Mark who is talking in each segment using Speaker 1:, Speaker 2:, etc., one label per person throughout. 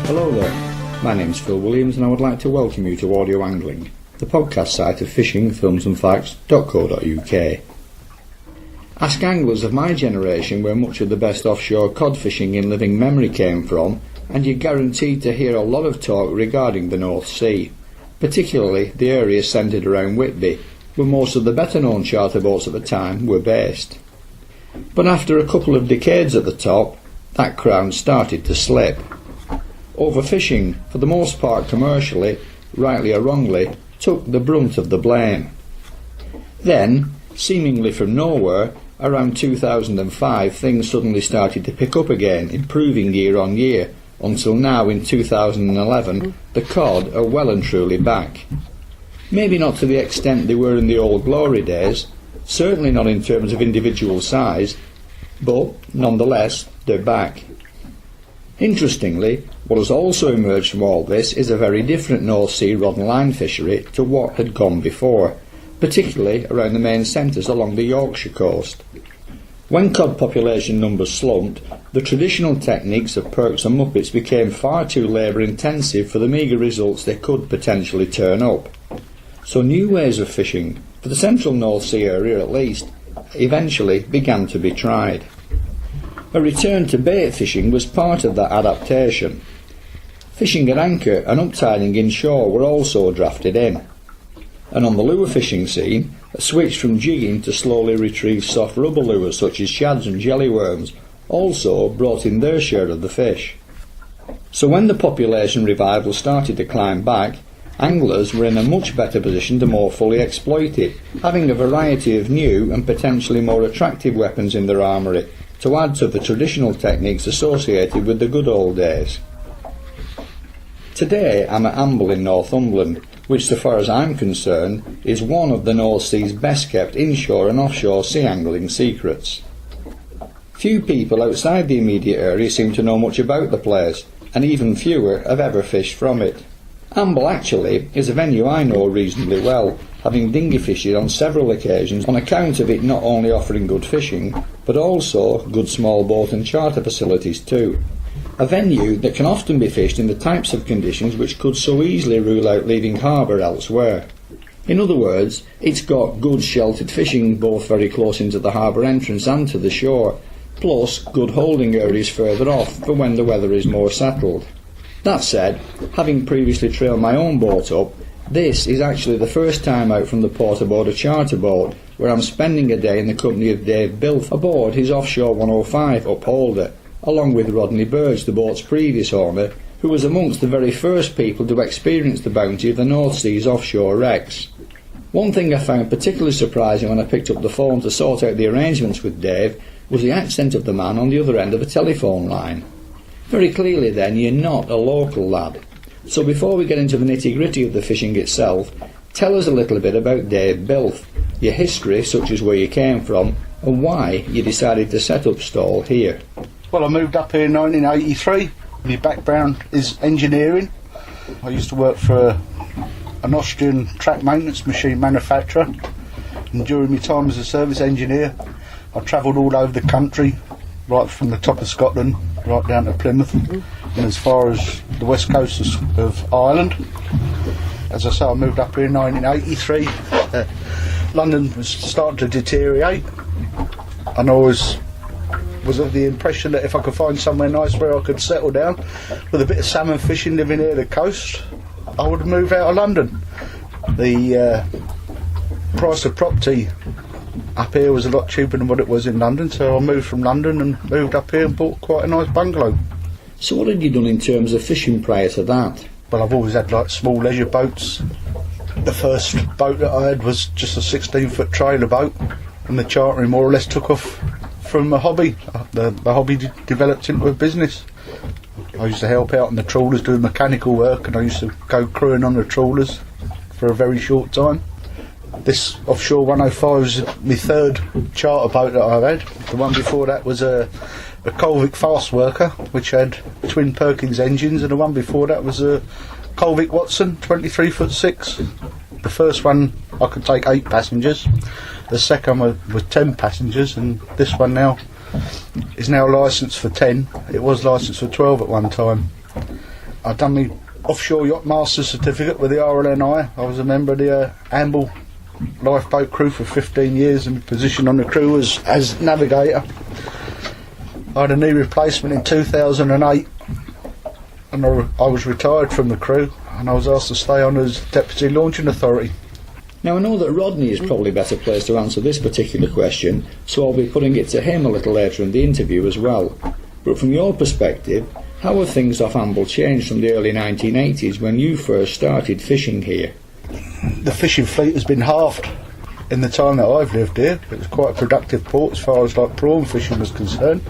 Speaker 1: Hello there, my name's Phil Williams and I would like to welcome you to Audio Angling, the podcast site of fishingfilmsandfacts.co.uk. Ask anglers of my generation where much of the best offshore cod fishing in living memory came from, and you're guaranteed to hear a lot of talk regarding the North Sea, particularly the area centred around Whitby, where most of the better known charter boats at the time were based. But after a couple of decades at the top, that crown started to slip. Overfishing, for the most part commercially, rightly or wrongly, took the brunt of the blame. Then, seemingly from nowhere, around 2005 things suddenly started to pick up again, improving year on year, until now in 2011 the cod are well and truly back. Maybe not to the extent they were in the old glory days, certainly not in terms of individual size, but nonetheless they're back. Interestingly, what has also emerged from all this is a very different North Sea rod and line fishery to what had gone before, particularly around the main centres along the Yorkshire coast. When cod population numbers slumped, the traditional techniques of perks and muppets became far too labour intensive for the meagre results they could potentially turn up. So new ways of fishing, for the central North Sea area at least, eventually began to be tried. A return to bait fishing was part of that adaptation. Fishing at anchor and uptiding inshore were also drafted in. And on the lure fishing scene, a switch from jigging to slowly retrieve soft rubber lures such as shads and jellyworms also brought in their share of the fish. So when the population revival started to climb back, anglers were in a much better position to more fully exploit it, having a variety of new and potentially more attractive weapons in their armoury, to add to the traditional techniques associated with the good old days. Today I'm at Amble in Northumberland, which so far as I'm concerned is one of the North Sea's best kept inshore and offshore sea angling secrets. Few people outside the immediate area seem to know much about the place, and even fewer have ever fished from it. Amble actually is a venue I know reasonably well, having dinghy fished on several occasions on account of it not only offering good fishing, but also good small boat and charter facilities too. A venue that can often be fished in the types of conditions which could so easily rule out leaving harbour elsewhere. In other words, it's got good sheltered fishing both very close into the harbour entrance and to the shore, plus good holding areas further off for when the weather is more settled. That said, having previously trailed my own boat up, this is actually the first time out from the port aboard a charter boat, where I'm spending a day in the company of Builth aboard his Offshore 105 Upholder, along with Rodney Burge, the boat's previous owner, who was amongst the very first people to experience the bounty of the North Sea's offshore wrecks. One thing I found particularly surprising when I picked up the phone to sort out the arrangements with Dave was the accent of the man on the other end of a telephone line. Very clearly then, you're not a local lad. So before we get into the nitty-gritty of the fishing itself, tell us a little bit about Dave Builth, your history such as where you came from, and why you decided to set up stall here.
Speaker 2: Well, I moved up here in 1983. My background is engineering. I used to work for an Austrian track maintenance machine manufacturer, and during my time as a service engineer I travelled all over the country, right from the top of Scotland right down to Plymouth and as far as the west coast of Ireland. As I say, I moved up here in 1983. London was starting to deteriorate, and I was of the impression that if I could find somewhere nice where I could settle down with a bit of salmon fishing living near the coast, I would move out of London. The price of property up here was a lot cheaper than what it was in London, so I moved from London and moved up here and bought quite a nice bungalow.
Speaker 1: So what had you done in terms of fishing prior to that?
Speaker 2: Well, I've always had like small leisure boats. The first boat that I had was just a 16-foot trailer boat, and the chartering more or less took off from a hobby. The hobby developed into a business. I used to help out on the trawlers doing mechanical work, and I used to go crewing on the trawlers for a very short time. This Offshore 105 is my third charter boat that I've had. The one before that was a Colvick fast worker, which had twin Perkins engines, and the one before that was a Colvick Watson 23'6". The first one I could take 8 passengers, the second one was 10 passengers, and this one now is now licensed for 10. It was licensed for 12 at one time. I've done my Offshore Yacht Master Certificate with the RLNI. I was a member of the Amble lifeboat crew for 15 years and positioned on the crew was as navigator. I had a knee replacement in 2008 and I was retired from the crew and I was asked to stay on as Deputy Launching Authority.
Speaker 1: Now I know that Rodney is probably better placed to answer this particular question, so I'll be putting it to him a little later in the interview as well. But from your perspective, how have things off Amble changed from the early 1980s when you first started fishing here?
Speaker 2: The fishing fleet has been halved in the time that I've lived here. It was quite a productive port as far as like prawn fishing was concerned.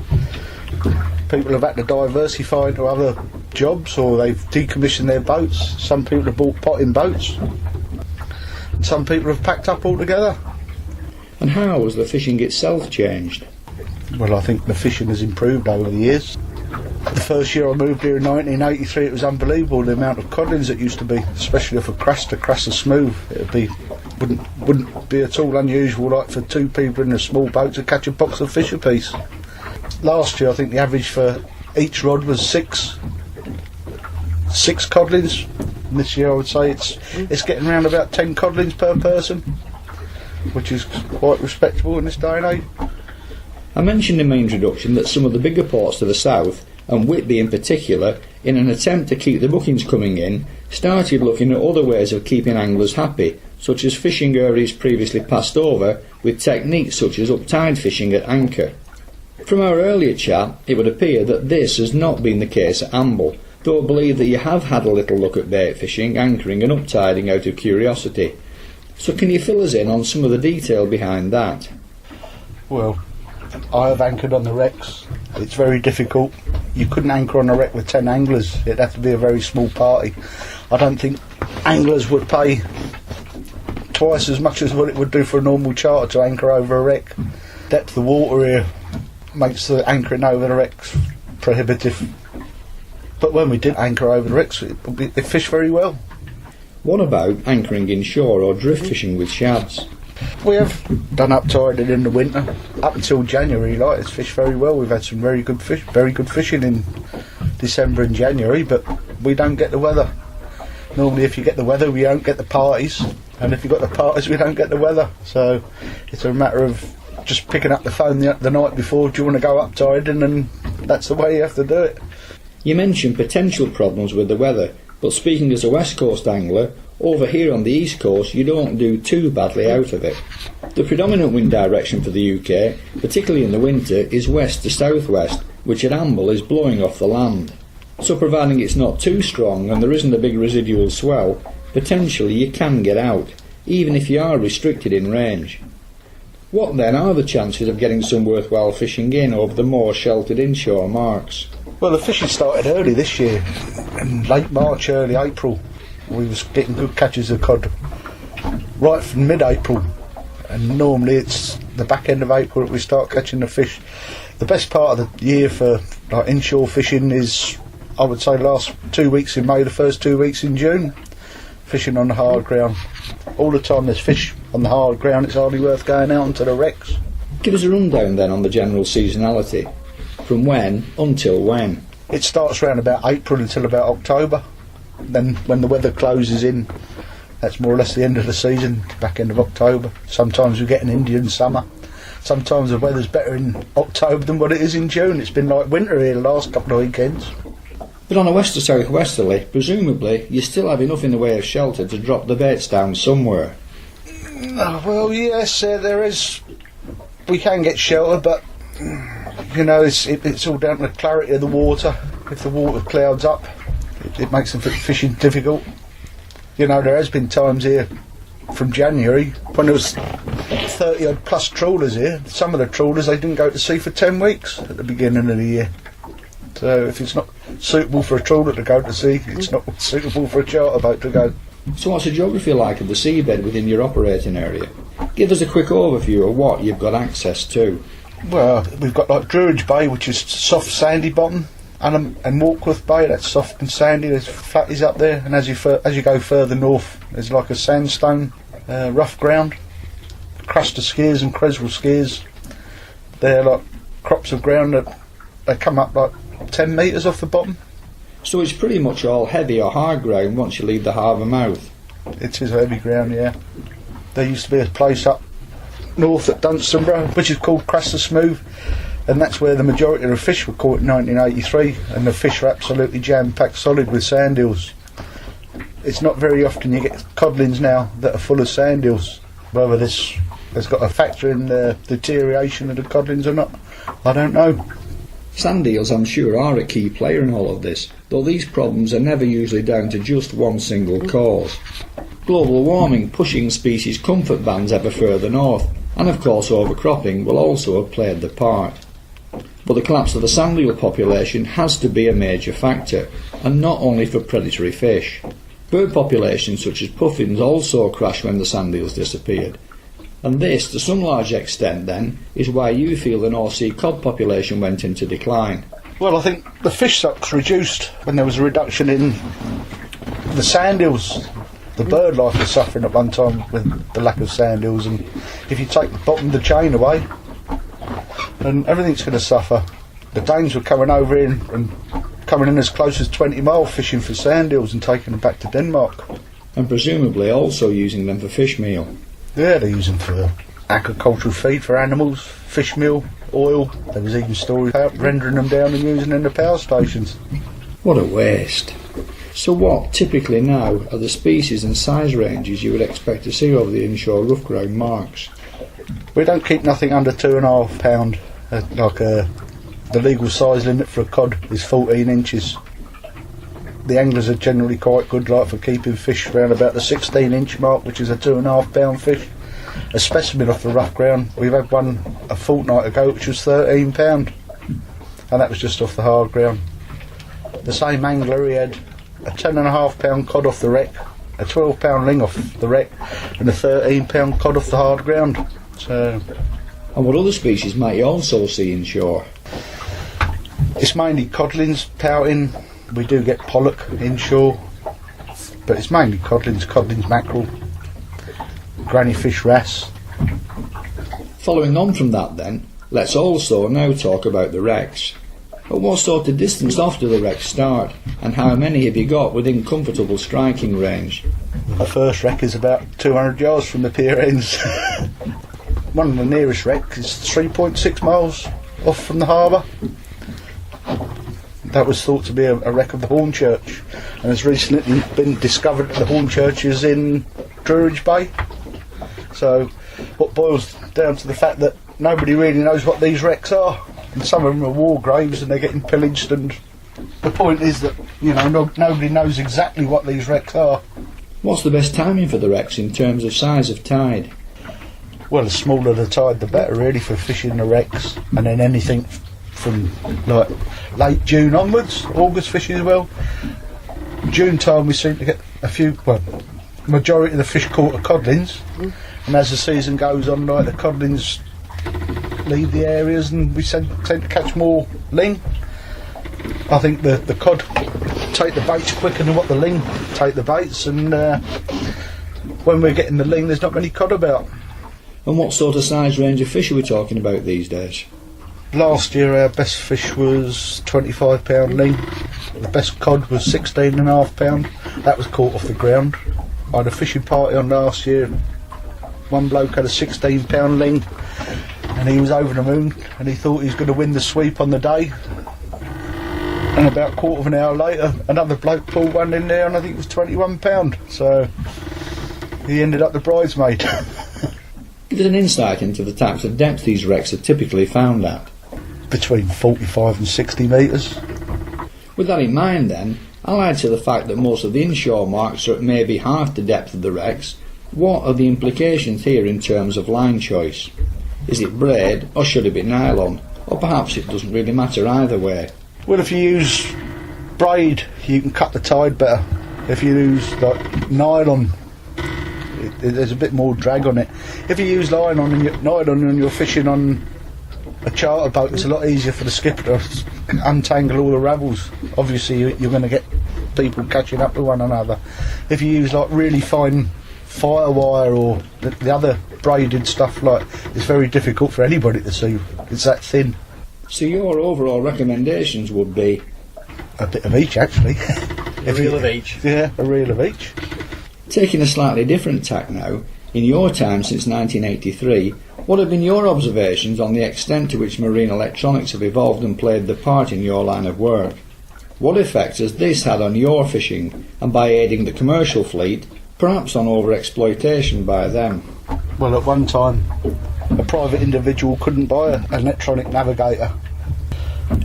Speaker 2: People have had to diversify into other jobs or they've decommissioned their boats. Some people have bought potting boats. Some people have packed up altogether.
Speaker 1: And how has the fishing itself changed?
Speaker 2: Well, I think the fishing has improved over the years. The first year I moved here in 1983, it was unbelievable the amount of codlings it used to be, especially for crass are smooth. Wouldn't be at all unusual like for two people in a small boat to catch a box of fish apiece. Last year I think the average for each rod was six codlings. And this year I would say it's getting around about 10 codlings per person, which is quite respectable in this day and age.
Speaker 1: I mentioned in my introduction that some of the bigger ports to the south, and Whitby in particular, in an attempt to keep the bookings coming in, started looking at other ways of keeping anglers happy, such as fishing areas previously passed over, with techniques such as uptide fishing at anchor. From our earlier chat, it would appear that this has not been the case at Amble, though I believe that you have had a little look at bait fishing, anchoring and uptiding out of curiosity. So can you fill us in on some of the detail behind that?
Speaker 2: Well, I have anchored on the wrecks. It's very difficult. You couldn't anchor on a wreck with 10 anglers. It'd have to be a very small party. I don't think anglers would pay twice as much as what it would do for a normal charter to anchor over a wreck. Depth of water here makes the anchoring over the wrecks prohibitive. But when we did anchor over the wrecks, it fished very well.
Speaker 1: What about anchoring inshore or drift fishing with shads?
Speaker 2: We have done uptiding in the winter. Up until January, it's fished very well. We've had some very good fishing in December and January, but we don't get the weather. Normally if you get the weather, we don't get the parties, and if you've got the parties, we don't get the weather. So it's a matter of just picking up the phone the night before, do you want to go uptiding, and that's the way you have to do it.
Speaker 1: You mentioned potential problems with the weather, but speaking as a West Coast angler, over here on the East Coast you don't do too badly out of it. The predominant wind direction for the UK, particularly in the winter, is west to southwest, which at Amble is blowing off the land. So providing it's not too strong and there isn't a big residual swell, potentially you can get out, even if you are restricted in range. What then are the chances of getting some worthwhile fishing in over the more sheltered inshore marks?
Speaker 2: Well, the fishing started early this year, in late March, early April. We was getting good catches of cod right from mid-April, and normally it's the back end of April that we start catching the fish. The best part of the year for inshore fishing is, I would say, the last 2 weeks in May, the first 2 weeks in June, fishing on the hard ground. All the time there's fish on the hard ground, it's hardly worth going out onto the wrecks.
Speaker 1: Give us a rundown then on the general seasonality. From when until when?
Speaker 2: It starts around about April until about October. Then when the weather closes in, that's more or less the end of the season, back end of October. Sometimes we get an Indian summer. Sometimes the weather's better in October than what it is in June. It's been like winter here the last couple of weekends.
Speaker 1: But on a west to south westerly, presumably you still have enough in the way of shelter to drop the baits down somewhere.
Speaker 2: Well, yes, there is. We can get shelter, but it's all down to the clarity of the water. If the water clouds up, it makes the fishing difficult. There has been times here from January when there was 30 odd plus trawlers here. Some of the trawlers, they didn't go to sea for 10 weeks at the beginning of the year. So if it's not suitable for a trawler to go to sea, it's not suitable for a charter boat to go.
Speaker 1: So what's the geography like of the seabed within your operating area? Give us a quick overview of what you've got access to.
Speaker 2: Well, we've got Druridge Bay, which is soft sandy bottom, and Warkworth Bay, that's soft and sandy. There's flatties up there, and as you go further north, there's like a sandstone rough ground. Cruster skiers and Creswell skiers, they're like crops of ground that they come up like 10 metres off the bottom.
Speaker 1: So it's pretty much all heavy or hard ground once you leave the harbour mouth.
Speaker 2: It is heavy ground, yeah. There used to be a place up north at Northumbrian, which is called Crasta Smooth, and that's where the majority of the fish were caught in 1983, and the fish are absolutely jam-packed solid with sand eels. It's not very often you get codlings now that are full of sand eels. Whether this has got a factor in the deterioration of the codlings or not, I don't know.
Speaker 1: Sand eels, I'm sure, are a key player in all of this, though these problems are never usually down to just one single cause. Global warming pushing species comfort bands ever further north, and of course overcropping will also have played their part. But the collapse of the sand eel population has to be a major factor, and not only for predatory fish. Bird populations such as puffins also crashed when the sand eels disappeared. And this, to some large extent then, is why you feel the North Sea cod population went into decline.
Speaker 2: Well, I think the fish stocks reduced when there was a reduction in the sand eels. The bird life was suffering at one time with the lack of sand eels, and if you take the bottom of the chain away, then everything's going to suffer. The Danes were coming over in and coming in as close as 20 miles fishing for sand eels and taking them back to Denmark.
Speaker 1: And presumably also using them for fish meal.
Speaker 2: Yeah, they're using for agricultural feed for animals, fish meal, oil. There was even stories about rendering them down and using them in the power stations.
Speaker 1: What a waste. So what, typically now, are the species and size ranges you would expect to see over the inshore rough ground marks?
Speaker 2: We don't keep nothing under 2.5 pound. The legal size limit for a cod is 14 inches. The anglers are generally quite good for keeping fish around about the 16-inch mark, which is a 2.5 pound fish. A specimen off the rough ground, we've had one a fortnight ago which was 13 pound, and that was just off the hard ground. The same angler, he had a 10.5 pound cod off the wreck, a 12 pound ling off the wreck, and a 13 pound cod off the hard ground. So,
Speaker 1: and what other species might you also see inshore?
Speaker 2: It's mainly codlings, pouting. We do get pollock inshore, but it's mainly codlings, mackerel, granny fish, wrasse.
Speaker 1: Following on from that then, let's also now talk about the wrecks. At what sort of distance off do the wrecks start, and how many have you got within comfortable striking range?
Speaker 2: The first wreck is about 200 yards from the pier ends. One of the nearest wrecks is 3.6 miles off from the harbour. That was thought to be a wreck of the Hornchurch, and has recently been discovered that the Hornchurch is in Druridge Bay. So what boils down to the fact that nobody really knows what these wrecks are, and some of them are war graves and they're getting pillaged, and the point is that nobody knows exactly what these wrecks are.
Speaker 1: What's the best timing for the wrecks in terms of size of tide?
Speaker 2: Well, the smaller the tide the better really for fishing the wrecks, and then anything from late June onwards, August fishing as well. June time we seem to get majority of the fish caught are codlings, and as the season goes on, the codlings leave the areas and we tend to catch more ling. I think the cod take the baits quicker than what the ling take the baits, and when we're getting the ling there's not many cod about.
Speaker 1: And what sort of size range of fish are we talking about these days?
Speaker 2: Last year our best fish was 25 pound ling. The best cod was 16.5 pound. That was caught off the ground. I had a fishing party on last year. One bloke had a 16 pound ling, and he was over the moon, and he thought he was going to win the sweep on the day. And about a quarter of an hour later, another bloke pulled one in there, and I think it was 21 pound. So he ended up the bridesmaid.
Speaker 1: Give us an insight into the types of depths these wrecks are typically found at.
Speaker 2: Between 45 and 60 metres.
Speaker 1: With that in mind then, allied to the fact that most of the inshore marks are at maybe half the depth of the wrecks, what are the implications here in terms of line choice? Is it braid or should it be nylon? Or perhaps it doesn't really matter either way?
Speaker 2: Well, if you use braid you can cut the tide better. If you use nylon, there's a bit more drag on it. If you use nylon and you're fishing on a charter boat, it's a lot easier for the skipper to untangle all the ravels. Obviously you're going to get people catching up with one another. If you use really fine firewire or the other braided stuff, it's very difficult for anybody to see. It's that thin.
Speaker 1: So your overall recommendations would be?
Speaker 2: A bit of each, actually.
Speaker 3: A reel of each.
Speaker 2: Yeah, a reel of each.
Speaker 1: Taking a slightly different tack now, in your time since 1983, what have been your observations on the extent to which marine electronics have evolved and played their part in your line of work? What effect has this had on your fishing, and by aiding the commercial fleet, perhaps on over-exploitation by them?
Speaker 2: Well, at one time, a private individual couldn't buy an electronic navigator.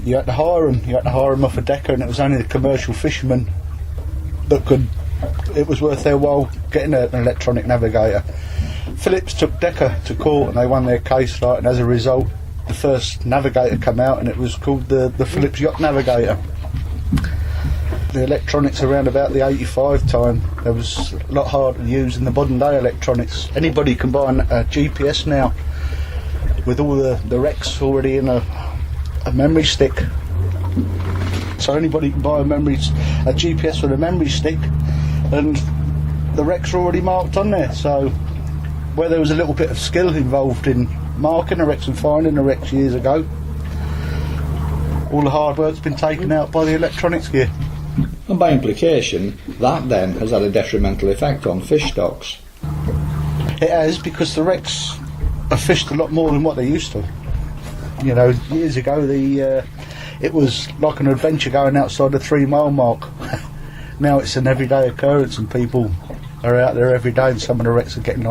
Speaker 2: You had to hire them. You had to hire them off a decker, and it was only the commercial fishermen that could. It was worth their while getting an electronic navigator. Phillips took Decker to court, and they won their case, right? And as a result, the first navigator came out, and it was called the Phillips Yacht Navigator. The electronics around about the 85 time, there was a lot harder to use than the modern day electronics. Anybody can buy a GPS now with all the wrecks already in a memory stick. So anybody can buy a GPS with a memory stick, and the wrecks are already marked on there. So where there was a little bit of skill involved in marking the wrecks and finding the wrecks years ago, all the hard work's been taken out by the electronics gear.
Speaker 1: And by implication, that then has had a detrimental effect on fish stocks.
Speaker 2: It has, because the wrecks are fished a lot more than what they used to. You know, years ago it was like an adventure going outside the 3 mile mark. Now it's an everyday occurrence, and people are out there every day, and some of the wrecks are getting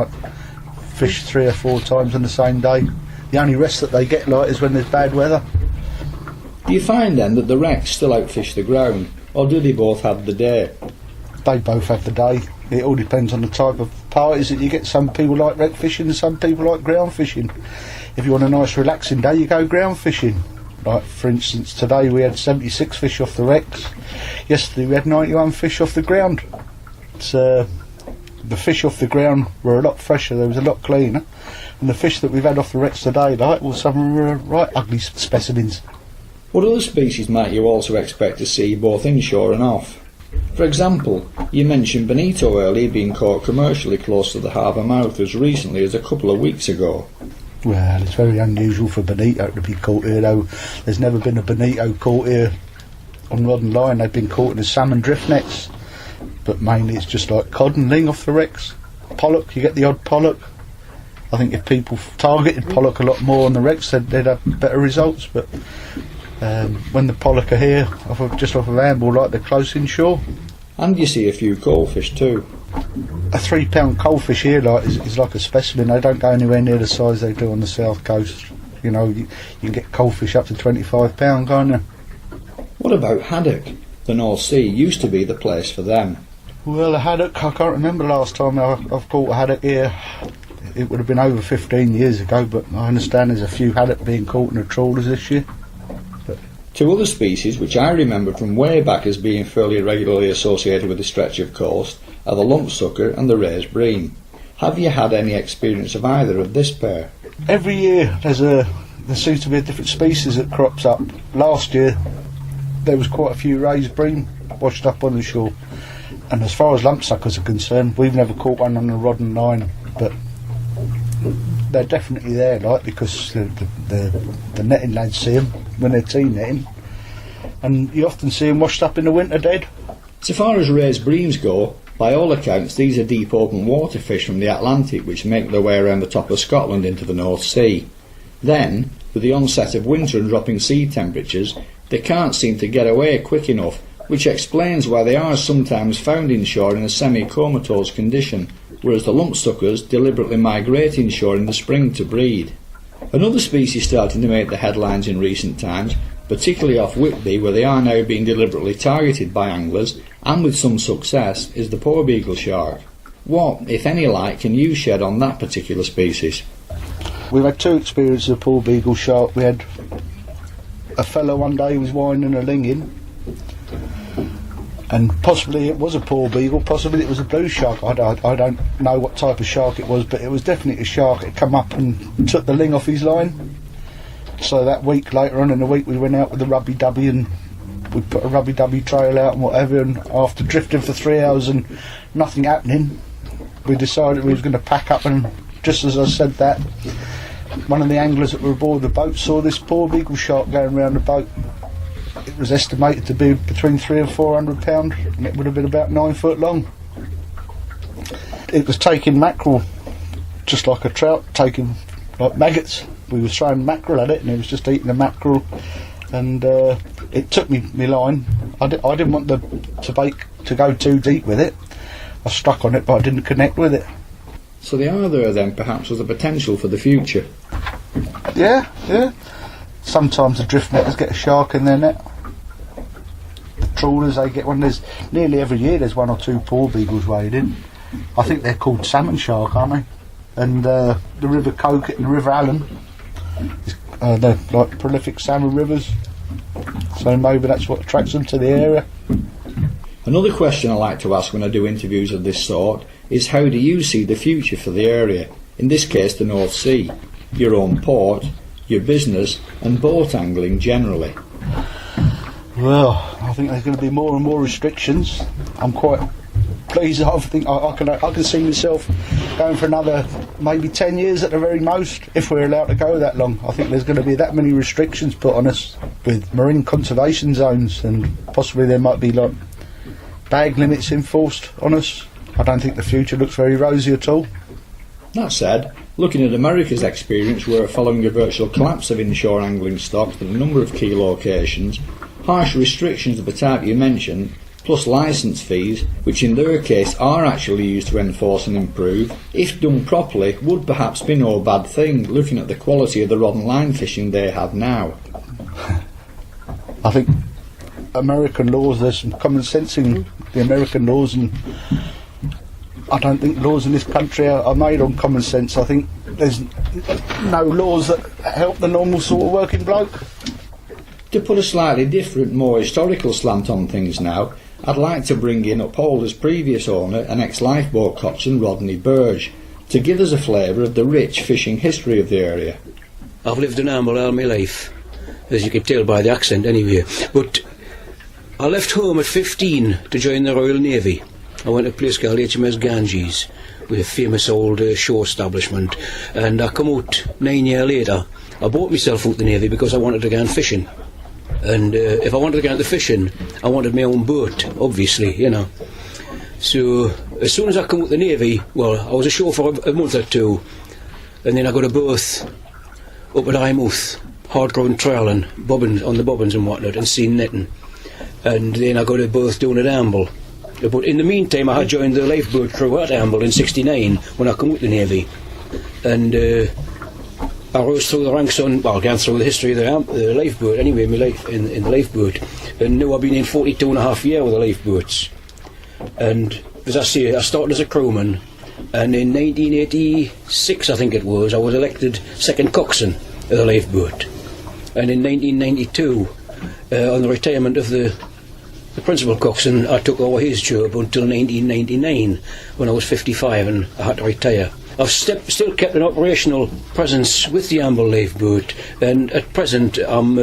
Speaker 2: fished 3 or 4 times on the same day. The only rest that they get is when there's bad weather.
Speaker 1: Do you find then that the wrecks still outfish the ground, or do they both have the day?
Speaker 2: They both have the day. It all depends on the type of parties that you get. Some people like wreck fishing, and some people like ground fishing. If you want a nice relaxing day, you go ground fishing. Like, for instance, today we had 76 fish off the wrecks. Yesterday we had 91 fish off the ground. The fish off the ground were a lot fresher, they was a lot cleaner. And the fish that we've had off the wrecks today, some of them were right ugly specimens.
Speaker 1: What other species might you also expect to see both inshore and off? For example, you mentioned bonito earlier being caught commercially close to the harbour mouth as recently as a couple of weeks ago.
Speaker 2: Well, it's very unusual for bonito to be caught here, though. There's never been a bonito caught here on rod and line. They've been caught in the salmon drift nets, but mainly it's just like cod and ling off the wrecks. Pollock, you get the odd pollock. I think if people targeted pollock a lot more on the wrecks, they'd have better results, but when the pollock are here, just off of Amble, they're close inshore.
Speaker 1: And you see a few coalfish too.
Speaker 2: A 3 pound coalfish here is like a specimen. They don't go anywhere near the size they do on the south coast. You know, you can get coalfish up to 25 pound, can't you?
Speaker 1: What about haddock? The North Sea used to be the place for them.
Speaker 2: Well, a haddock, I can't remember the last time I've caught a haddock here. It would have been over 15 years ago, but I understand there's a few haddock being caught in the trawlers this year.
Speaker 1: Two other species which I remember from way back as being fairly regularly associated with the stretch of coast are the lumpsucker and the raised bream. Have you had any experience of either of this pair?
Speaker 2: Every year there seems to be a different species that crops up. Last year there was quite a few raised bream washed up on the shore, and as far as lumpsuckers are concerned, we've never caught one on the rod and line, but they're definitely there, because the netting lads see them when they're team netting, and you often see them washed up in the winter dead.
Speaker 1: So far as raised breams go, by all accounts these are deep open water fish from the Atlantic which make their way around the top of Scotland into the North Sea. Then, with the onset of winter and dropping sea temperatures, they can't seem to get away quick enough, which explains why they are sometimes found inshore in a semi-comatose condition, whereas the lumpsuckers deliberately migrate inshore in the spring to breed. Another species starting to make the headlines in recent times, particularly off Whitby, where they are now being deliberately targeted by anglers, and with some success, is the porbeagle shark. What, if any, light can you shed on that particular species?
Speaker 2: We've had 2 experiences of porbeagle shark. We had a fellow one day who was winding a ling in, and possibly it was a porbeagle, possibly it was a blue shark. I don't know what type of shark it was, but it was definitely a shark. It come up and took the ling off his line. So that week, later on in the week, we went out with the rubby-dubby, and we put a rubby-dubby trail out and whatever, and after drifting for 3 hours and nothing happening, we decided we was going to pack up, and just as I said that, one of the anglers that were aboard the boat saw this porbeagle shark going around the boat, it was estimated to be between £300 and £400, and it would have been about 9 foot long. It was taking mackerel just like a trout, taking like maggots. We were throwing mackerel at it, and it was just eating the mackerel. And it took me my line. I didn't want to go too deep with it. I struck on it, but I didn't connect with it.
Speaker 1: So the there then perhaps was the potential for the future.
Speaker 2: Yeah. Sometimes the drift netters get a shark in their net. The trawlers, they get one. There's nearly every year there's 1 or 2 poor beagles weighed in. I think they're called salmon shark, aren't they? And the River Coquet and the River Allen, they're like prolific salmon rivers. So maybe that's what attracts them to the area.
Speaker 1: Another question I like to ask when I do interviews of this sort is, how do you see the future for the area? In this case, the North Sea, your own port, your business, and boat angling generally.
Speaker 2: Well, I think there's going to be more and more restrictions. I'm quite pleased. I think I can see myself going for another maybe 10 years at the very most, if we're allowed to go that long. I think there's going to be that many restrictions put on us with marine conservation zones, and possibly there might be like bag limits enforced on us. I don't think the future looks very rosy at all.
Speaker 1: That said, looking at America's experience, where following a virtual collapse of inshore angling stocks at a number of key locations, harsh restrictions of the type you mentioned, plus licence fees, which in their case are actually used to enforce and improve, if done properly, would perhaps be no bad thing, looking at the quality of the rod and line fishing they have now.
Speaker 2: I think American laws, there's some common sense in the American laws, and I don't think laws in this country are made on common sense. I think there's no laws that help the normal sort of working bloke.
Speaker 1: To put a slightly different, more historical slant on things now, I'd like to bring in Upholder's previous owner and ex-lifeboat coxswain Rodney Burge to give us a flavour of the rich fishing history of the area.
Speaker 3: I've lived in Amble all my life, as you can tell by the accent anyway, but I left home at 15 to join the Royal Navy. I went to a place called HMS Ganges, with a famous old shore establishment, and I come out 9 years later. I bought myself out the Navy because I wanted to go and fishing. And if I wanted to go into fishing, I wanted my own boat, obviously, you know. So as soon as I come out the Navy, well, I was ashore for a month or two, and then I got a berth up at Eyemouth, hard-ground trolling, bobbins on the bobbins and whatnot, and seine netting. And then I got a berth down at Amble. But in the meantime, I had joined the lifeboat crew at Amble in '69 when I come out the Navy, and I rose through the ranks on, well, going through the history of the lifeboat anyway, my life in the lifeboat, and now I've been in 42 and a half years with the lifeboats. And as I say, I started as a crewman, and in 1986, I think it was, I was elected second coxswain of the lifeboat. And in 1992, on the retirement of the principal coxswain, I took over his job until 1999, when I was 55 and I had to retire. I've still kept an operational presence with the Amble lifeboat, and at present I'm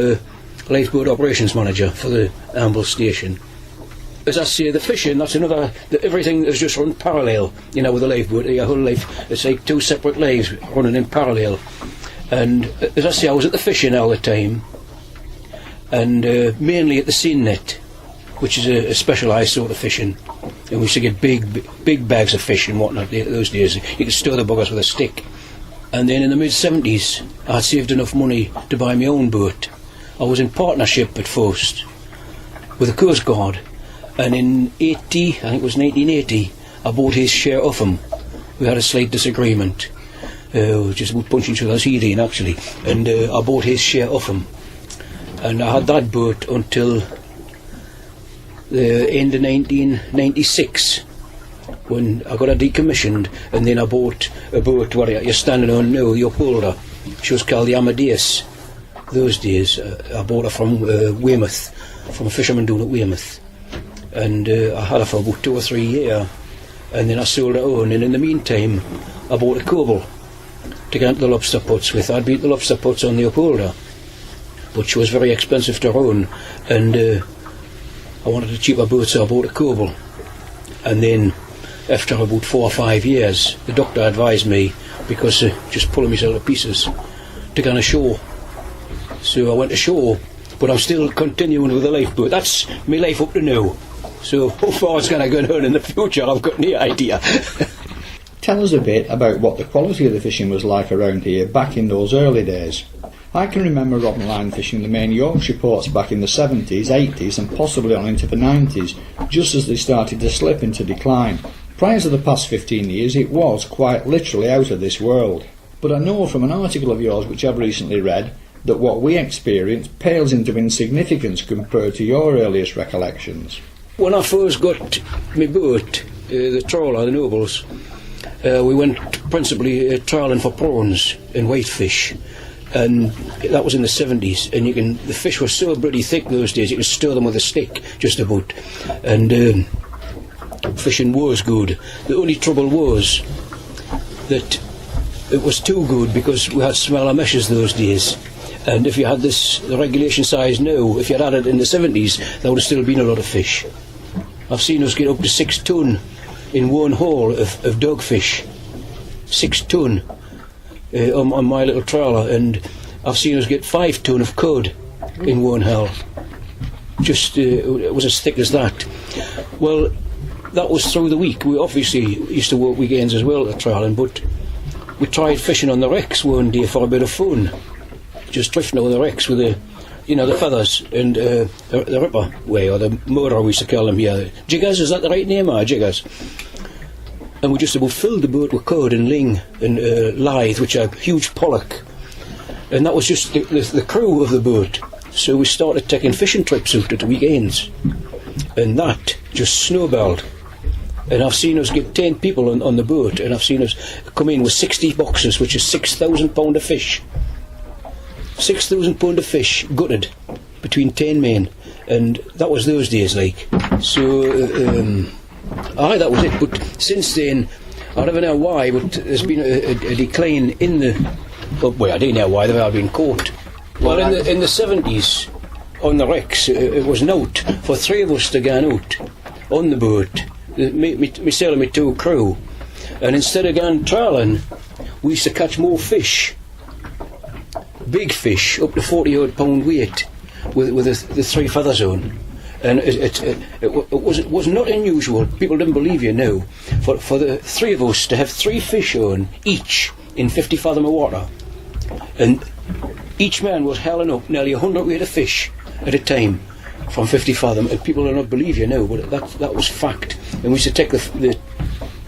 Speaker 3: lifeboat operations manager for the Amble station. As I say, the fishing, that's another, everything is just run parallel, you know, with the lifeboat. Your whole life, it's like two separate legs running in parallel. And as I say, I was at the fishing all the time, and mainly at the seine net, which is a specialised sort of fishing. And we used to get big bags of fish and whatnot those days. You could stir the buggers with a stick. And then in the mid-70s, I had saved enough money to buy my own boat. I was in partnership at first with the Coast Guard, and in 80, I think it was 1980, I bought his share of him. We had a slight disagreement, just about punching each other's head in actually, and I bought his share of him. And I had that boat until the end of 1996, when I got her decommissioned, and then I bought a boat what you're standing on now, the Upholder. She was called the Amadeus those days. I bought her from Weymouth, from a fisherman down at Weymouth, and I had her for about 2 or 3 years, and then I sold her on, and in the meantime I bought a cobble to get into the lobster pots with. I'd beat the lobster pots on the Upholder, but she was very expensive to run, and I wanted a cheaper boat, so I bought a cobble. And then after about 4 or 5 years, the doctor advised me, because just pulling myself to pieces, to go on ashore. So I went ashore but I'm still continuing with the lifeboat. That's my life up to now. So how far it's going to go on in the future, I've got no idea.
Speaker 1: Tell us a bit about what the quality of the fishing was like around here back in those early days. I can remember rod and line fishing the main Yorkshire ports back in the 70s, 80s and possibly on into the 90s, just as they started to slip into decline. Prior to the past 15 years it was quite literally out of this world. But I know from an article of yours which I've recently read that what we experienced pales into insignificance compared to your earliest recollections.
Speaker 3: When I first got my boat, the trawler, the Nobles, we went principally trawling for prawns and whitefish, and that was in the 70s. And the fish were so bloody thick those days, you could stir them with a stick just about. And fishing was good. The only trouble was that it was too good because we had smaller meshes those days. And if you had the regulation size now, if you had it in the 70s, there would have still been a lot of fish. I've seen us get up to 6 ton in one haul of dogfish. 6 ton on my little trawler, and I've seen us get 5 ton of cod in one haul. Just it was as thick as that. Well, that was through the week. We obviously used to work weekends as well at trawling, but we tried fishing on the wrecks one day for a bit of fun. Just drifting on the wrecks with the feathers and the ripper way, or the motor we used to call them here. Jiggers, is that the right name? Jiggers. And we just about filled the boat with cod and ling and lithe, which are huge pollock. And that was just the crew of the boat. So we started taking fishing trips out at the weekends. And that just snowballed. And I've seen us get 10 people on the boat, and I've seen us come in with 60 boxes, which is 6,000 pound of fish. 6,000 pound of fish gutted between 10 men, and that was those days, like. So that was it. But since then, I don't know why, but there's been a decline in the. Well, I don't know why they've all been caught. Well, in the 70s, on the wrecks, it was out for 3 of us to go out on the boat. Myself and my 2 crew, and instead of going trawling, we used to catch more fish. Big fish, up to 40 odd pound weight, with the 3 feathers on, and it was not unusual. People didn't believe you now for the 3 of us to have 3 fish on each in 50 fathom of water, and each man was hauling up nearly 100 weight of fish at a time from 50 fathom, and people do not believe you now, but that was fact. And we used to take the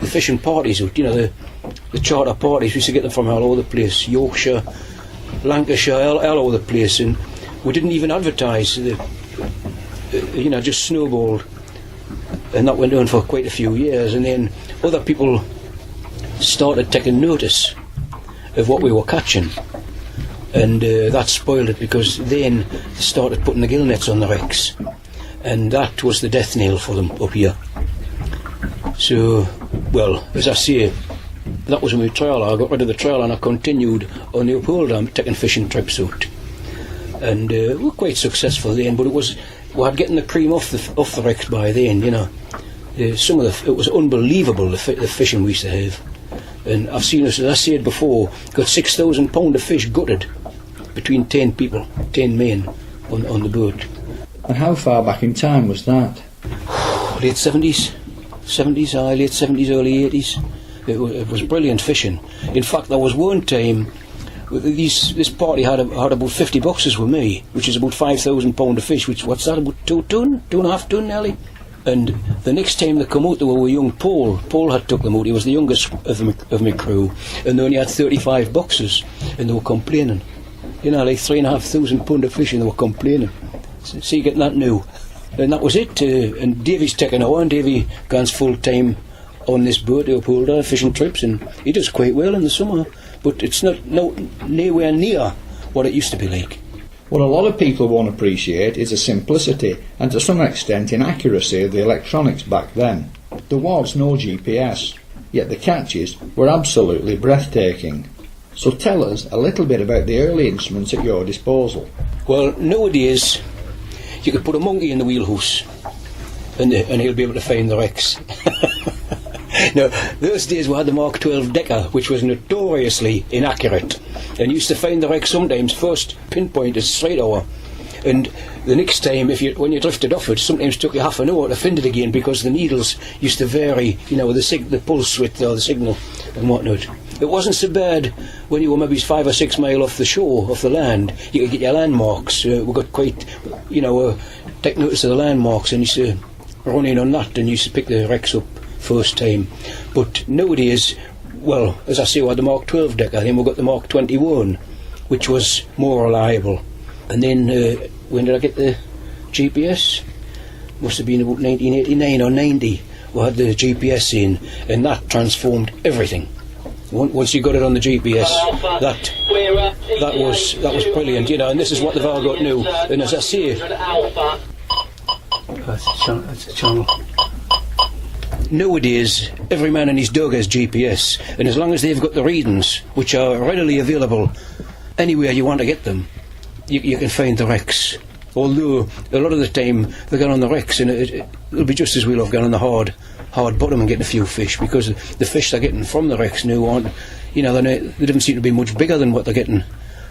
Speaker 3: fishing parties out, the charter parties. We used to get them from all over the place, Yorkshire, Lancashire, all over the place, and we didn't even advertise. Just snowballed, and that went on for quite a few years. And then other people started taking notice of what we were catching, and that spoiled it, because then they started putting the gill nets on the wrecks, and that was the death nail for them up here. So, well, as I say, that was my trawler. I got rid of the trawler and I continued on the Upholder, taking fishing trips out, and we were quite successful then. But we had getting the cream off the wrecks by then. It was unbelievable the fishing we used to have, and I've seen us, as I said before, got 6,000 pound of fish gutted between 10 people, 10 men on the boat.
Speaker 1: And how far back in time was that?
Speaker 3: Late 70s, late 70s, early 80s. It was brilliant fishing. In fact, there was one time this party had about 50 boxes with me, which is about 5,000 pound of fish. What's that, about 2 ton, 2.5 ton nearly? And the next time they come out, they were with young Paul. Paul had took them out. He was the youngest of my crew, and they only had 35 boxes, and they were complaining. Like 3,500 pound of fish, and they were complaining. So you getting that new, and that was it. And Davy's taken on. Davy goes full time on this boat, the Upholder, fishing trips, and he does quite well in the summer, but it's not nowhere near what it used to be like.
Speaker 1: What a lot of people won't appreciate is the simplicity and to some extent inaccuracy of the electronics back then. There was no GPS, yet the catches were absolutely breathtaking. So tell us a little bit about the early instruments at your disposal.
Speaker 3: Well, nowadays you could put a monkey in the wheelhouse and he'll be able to find the wrecks. Now, those days we had the Mark 12 Decker, which was notoriously inaccurate, and used to find the wreck sometimes first pinpointed straight over, And the next time, when you drifted off it, sometimes took you half an hour to find it again because the needles used to vary, with the pulse width or the signal and whatnot. It wasn't so bad when you were maybe 5 or 6 mile off the shore, off the land. You could get your landmarks. We got quite, take notice of the landmarks and used to run in on that and used to pick the wrecks up first time. But nowadays, well, as I say, we had the Mark 12 deck, I think we got the Mark 21, which was more reliable. And then, when did I get the GPS? Must have been about 1989 or 90. We had the GPS in, and that transformed everything. Once you got it on the GPS, that was brilliant, and this is what they've all got now. And as I say, that's a channel. Nowadays, every man and his dog has GPS, and as long as they've got the readings, which are readily available anywhere you want to get them, you can find the wrecks. Although a lot of the time they get on the wrecks, and it'll be just as well have gone on the hard bottom and getting a few fish, because the fish they're getting from the wrecks now aren't, they don't seem to be much bigger than what they're getting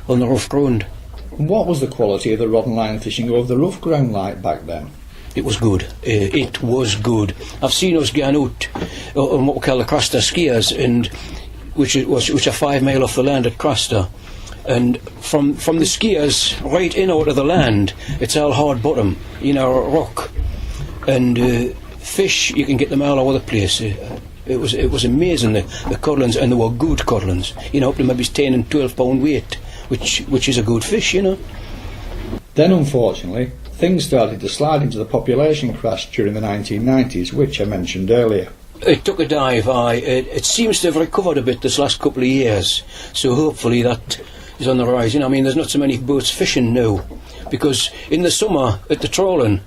Speaker 3: on the rough ground.
Speaker 1: What was the quality of the rod and line fishing over the rough ground like back then?
Speaker 3: It was good. It was good. I've seen us going out on what we call the Craster skiers, and which are 5 mile off the land at Craster. And from the skiers right in out of the land, it's all hard bottom, rock. And fish, you can get them all over the place. It was amazing, the codlins, and they were good codlins. Up to maybe 10 and 12 pound weight, which is a good fish,
Speaker 1: Then, unfortunately, things started to slide into the population crash during the 1990s, which I mentioned earlier.
Speaker 3: It took a dive, it seems to have recovered a bit this last couple of years, so hopefully that is on the rise. There's not so many boats fishing now, because in the summer at the trawling,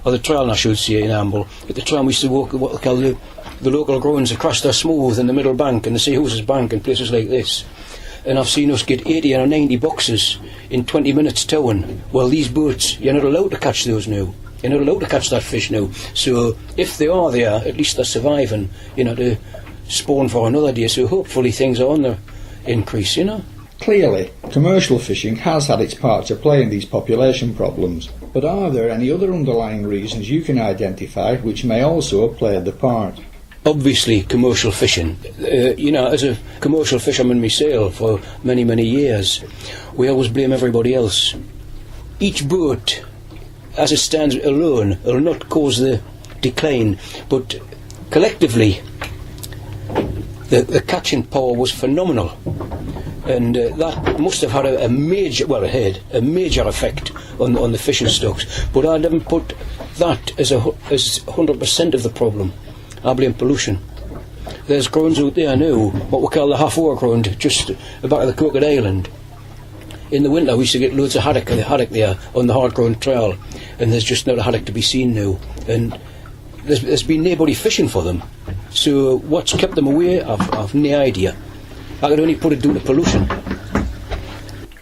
Speaker 3: or the trial I should say in Amble, at the trial we used to walk what they call the local grounds across the smooth in the middle bank and the Seahorses bank and places like this. And I've seen us get 80 or 90 boxes in 20 minutes towing. Well, these boats, you're not allowed to catch those now. You're not allowed to catch that fish now. So if they are there, at least they're surviving, to spawn for another day. So hopefully things are on the increase,
Speaker 1: Clearly, commercial fishing has had its part to play in these population problems, but are there any other underlying reasons you can identify which may also have played the part?
Speaker 3: Obviously, commercial fishing. As a commercial fisherman myself for many, many years, we always blame everybody else. Each boat, as it stands alone, will not cause the decline, but collectively, the catching power was phenomenal. And that must have had a major effect on the fishing stocks. But I didn't put that as 100% of the problem. I blame pollution. There's grounds out there now, what we call the half-hour ground, just back of the Crooked Island. In the winter we used to get loads of haddock there on the hard ground trail, and there's just not a haddock to be seen now. And there's been nobody fishing for them. So what's kept them away, I've no idea. I could only put it due to pollution.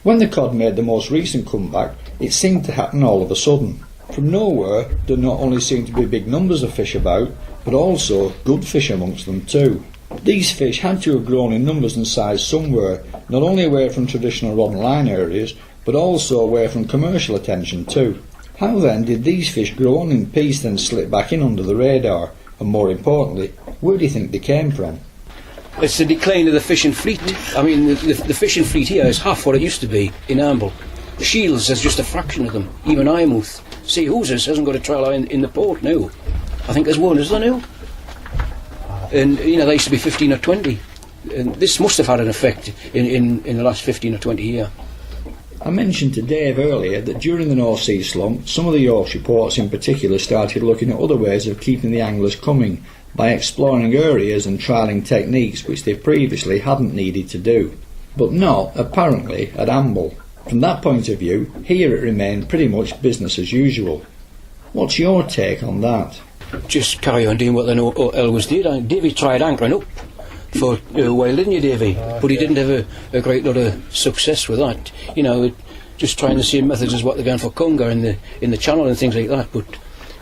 Speaker 1: When the cod made the most recent comeback, it seemed to happen all of a sudden. From nowhere, there not only seemed to be big numbers of fish about, but also good fish amongst them too. These fish had to have grown in numbers and size somewhere, not only away from traditional rod and line areas, but also away from commercial attention too. How then did these fish grow on in peace then slip back in under the radar? And more importantly, where do you think they came from?
Speaker 3: It's the decline of the fishing fleet. I mean, the fishing fleet here is half what it used to be in Amble. Shields has just a fraction of them. Even Eyemouth. Seahorses hasn't got a trawler in the port now. I think there's one, is there now? And, they used to be 15 or 20. And this must have had an effect in the last 15 or 20 years.
Speaker 1: I mentioned to Dave earlier that during the North Sea slump, some of the Yorkshire ports in particular started looking at other ways of keeping the anglers coming by exploring areas and trialling techniques which they previously hadn't needed to do. But not, apparently, at Amble. From that point of view, here it remained pretty much business as usual. What's your take on that?
Speaker 3: Just carry on doing what they always did. Davy tried anchoring up for a while, didn't you, Davy? But he didn't have a great lot of success with that. Just trying the same methods as what they're going for Conga in the channel and things like that, but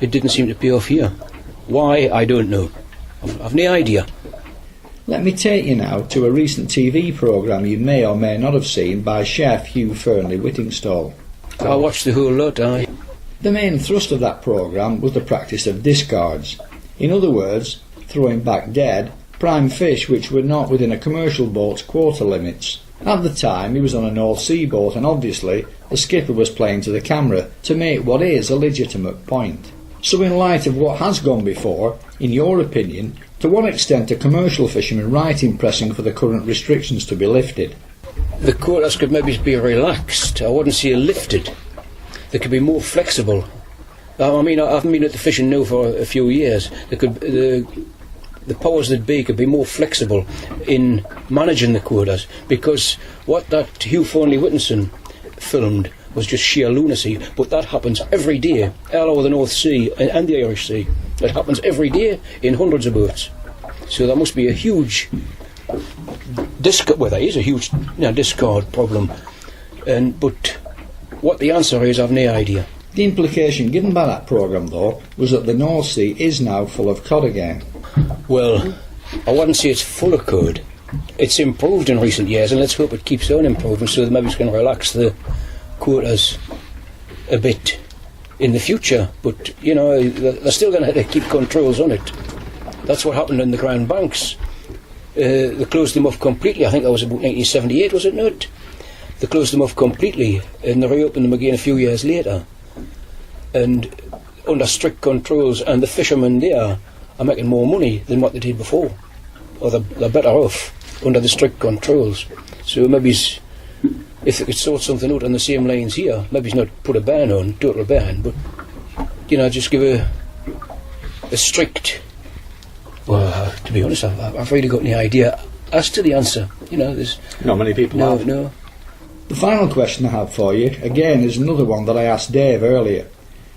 Speaker 3: it didn't seem to pay off here. Why, I don't know. I've no idea.
Speaker 1: Let me take you now to a recent TV programme you may or may not have seen by chef Hugh Fernley Whittingstall.
Speaker 3: I watched the whole lot, aye.
Speaker 1: The main thrust of that programme was the practice of discards. In other words, throwing back dead, prime fish which were not within a commercial boat's quota limits. At the time he was on a North Sea boat, and obviously the skipper was playing to the camera to make what is a legitimate point. So in light of what has gone before, in your opinion, to what extent are commercial fishermen right in pressing for the current restrictions to be lifted?
Speaker 3: The quotas could maybe be relaxed. I wouldn't say lifted. They could be more flexible. I mean, I haven't been at the fishing now for a few years. The powers that be could be more flexible in managing the quotas, because what that Hugh Fawnley-Whittinson filmed was just sheer lunacy. But that happens every day all over the North Sea and the Irish Sea. It happens every day in hundreds of boats. So there must be a huge there is a huge discard problem. But what the answer is, I've no idea.
Speaker 1: The implication given by that programme, though, was that the North Sea is now full of cod again.
Speaker 3: Well, I wouldn't say it's full of cod. It's improved in recent years, and let's hope it keeps on improving, so that maybe it's going to relax the quotas a bit in the future. But, they're still going to have to keep controls on it. That's what happened in the Grand Banks. They closed them off completely. I think that was about 1978, was it not? They closed them off completely, and they reopened them again a few years later. And under strict controls, and the fishermen there are making more money than what they did before, or they're better off under the strict controls. So maybe if they could sort something out on the same lines here, maybe it's not put a ban on, total ban, but just give a strict. Well, to be honest, I've really got any idea as to the answer. There's
Speaker 4: not many people have.
Speaker 3: No.
Speaker 1: The final question I have for you, again, is another one that I asked Dave earlier.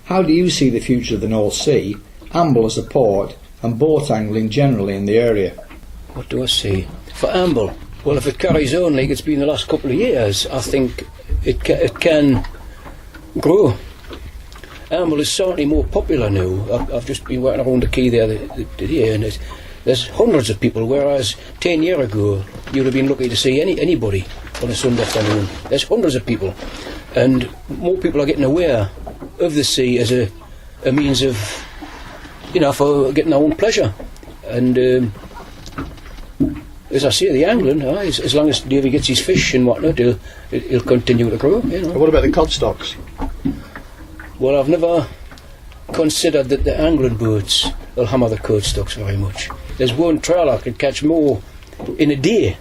Speaker 1: How do you see the future of the North Sea, Amble as a port, and boat angling generally in the area?
Speaker 3: What do I see? For Amble, well, if it carries on like it's been the last couple of years, I think it can grow. Amble is certainly more popular now. I've just been working around the quay there today, and there's hundreds of people, whereas 10 years ago you'd have been lucky to see anybody on a Sunday afternoon. There's hundreds of people, and more people are getting aware of the sea as a means of, for getting their own pleasure. And as I say, the angling, as long as Davy gets his fish and whatnot, he'll continue to grow.
Speaker 4: What about the cod stocks?
Speaker 3: Well, I've never considered that the angling boats will hammer the cod stocks very much. There's one trawler could catch more in a day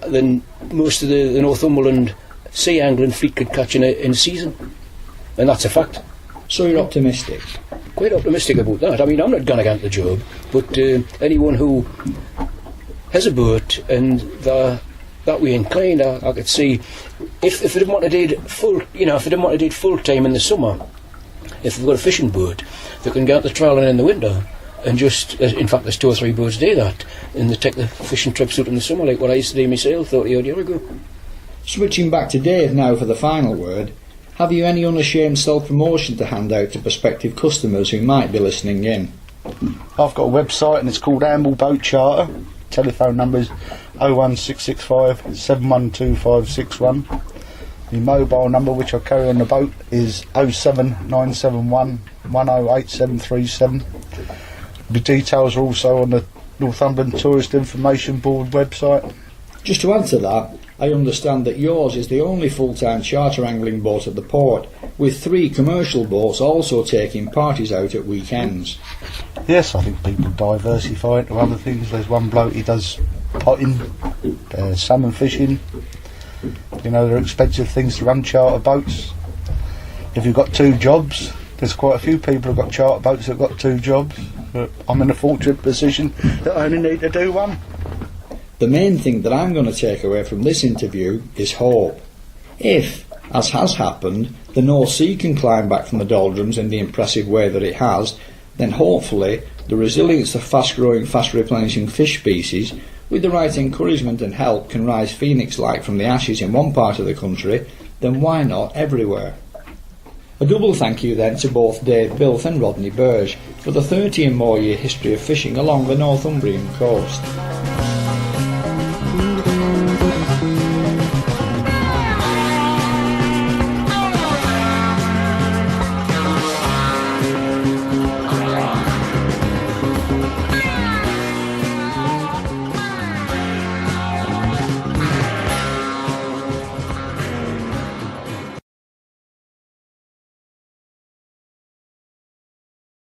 Speaker 3: than most of the Northumberland sea angling fleet could catch in a season, and that's a fact.
Speaker 1: So you're optimistic?
Speaker 3: Quite optimistic about that. I mean, I'm not going against the job, but anyone who has a boat and they're that way inclined, I could see if they didn't want to do full time in the summer, if they've got a fishing boat, they can get out the trawling in the winter and just, in fact there's 2 or 3 boats do that, and they take the fishing trips out in the summer, like what I used to do myself 30 odd years ago. Switching
Speaker 1: back to Dave now for the final word, have you any unashamed self-promotion to hand out to prospective customers who might be listening in?
Speaker 2: I've got a website and it's called Amble Boat Charter. Telephone number is 01665 712561. The mobile number which I carry on the boat is 07971 108737. The details are also on the Northumbrian Tourist Information Board website.
Speaker 1: Just to add to that, I understand that yours is the only full-time charter angling boat at the port, with 3 commercial boats also taking parties out at weekends.
Speaker 2: Yes, I think people diversify into other things. There's one bloke, he does potting, salmon fishing. They're expensive things to run charter boats. If you've got 2 jobs, there's quite a few people who've got charter boats that have got 2 jobs. But I'm in a fortunate position that I only need to do one.
Speaker 1: The main thing that I'm going to take away from this interview is hope. If, as has happened, the North Sea can climb back from the doldrums in the impressive way that it has, then hopefully the resilience of fast-growing, fast-replenishing fish species, with the right encouragement and help, can rise phoenix-like from the ashes in one part of the country, then why not everywhere? A double thank you then to both Dave Builth and Rodney Burge for the 30 and more year history of fishing along the Northumbrian coast.